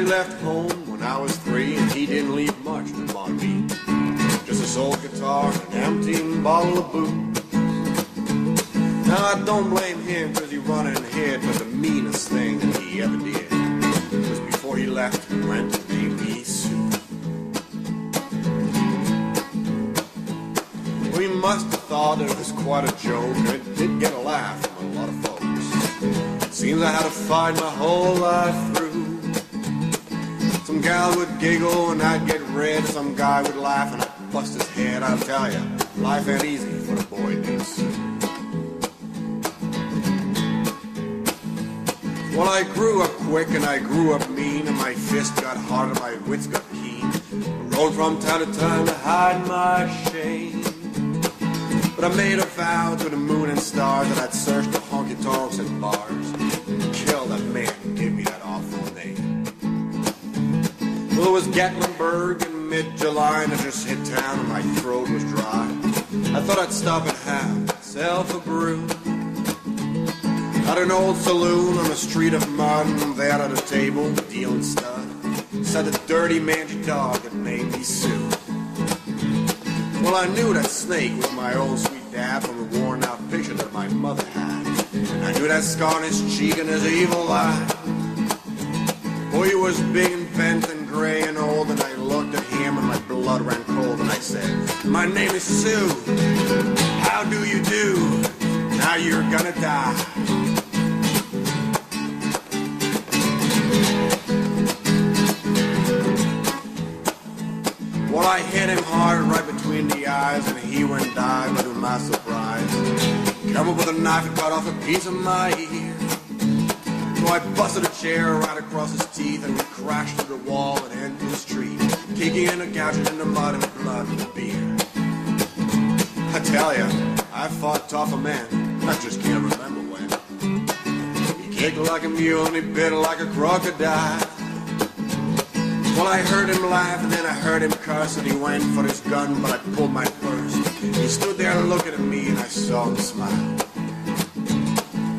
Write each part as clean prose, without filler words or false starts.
Daddy left home when I was 3, and he didn't leave much to my me. Just a soul guitar and an empty bottle of booze. Now I don't blame him, cause he run and hid, but the meanest thing that he ever did was before he left, he went and made me soup. We must have thought it was quite a joke, and it did get a laugh from a lot of folks. Seems I had to fight my whole life through. Some gal would giggle and I'd get red. Some guy would laugh and I'd bust his head. I'll tell ya, life ain't easy for the boy named Sue. Well, I grew up quick and I grew up mean, and my fist got hard and my wits got keen. I rode from time to time to hide my shame. But I made a vow to the moon and stars that I'd search the honky-tonks and bars and kill that man who gave me that awful name. Well, it was Gatlinburg in mid-July, and I just hit town and my throat was dry. I thought I'd stop and have myself a brew at an old saloon on a street of mud, and there at a table, dealing stud, sat a dirty mangy dog that named me Sue. Well, I knew that Snake was my old sweet dad from a worn-out picture that my mother had. And I knew that scar on his cheek and his evil eye. Boy, he was big and bent and gray and old, and I looked at him and my blood ran cold, and I said, "My name is Sue. How do you do? Now you're gonna die." Well, I hit him hard right between the eyes, and he went die, but to my surprise, come up with a knife and cut off a piece of my ear. So I busted a chair right across his teeth, and we crashed through the wall and into the street, kicking and gouching in the mud and the blood and the beer. I tell ya, I fought tougher men, I just can't remember when. He kicked like a mule and he bit like a crocodile. Well, I heard him laugh and then I heard him cuss, and he went for his gun, but I pulled my purse. He stood there looking at me and I saw him smile.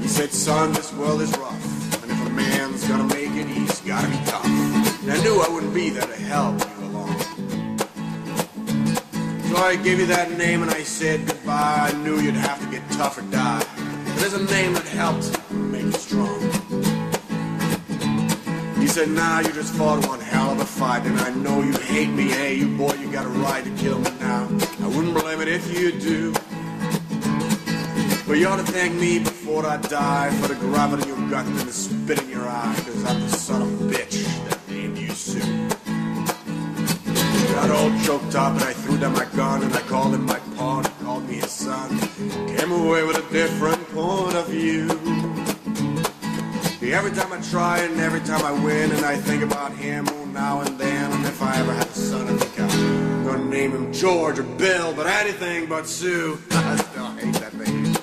He said, "Son, this world is rough, and if a man's gonna make it, he's gotta be tough." And I knew I wouldn't be there to help you along. So I gave you that name and I said goodbye. I knew you'd have to get tough or die. But there's a name that helped make you strong. He said, "Nah, you just fought one hell of a fight, and I know you hate me. Hey, you boy, you got a right to kill me now. I wouldn't blame it if you do. But you ought to thank me before I die for the gravity in your gut and the spit in your eye, because I'm the son of a bitch that named you Sue." Got all choked up and I threw down my gun, and I called him my paw and he called me his son. Came away with a different point of view. Every time I try and every time I win, and I think about him now and then, and if I ever had a son, I think I'm gonna name him George or Bill, but anything but Sue. I still hate that baby.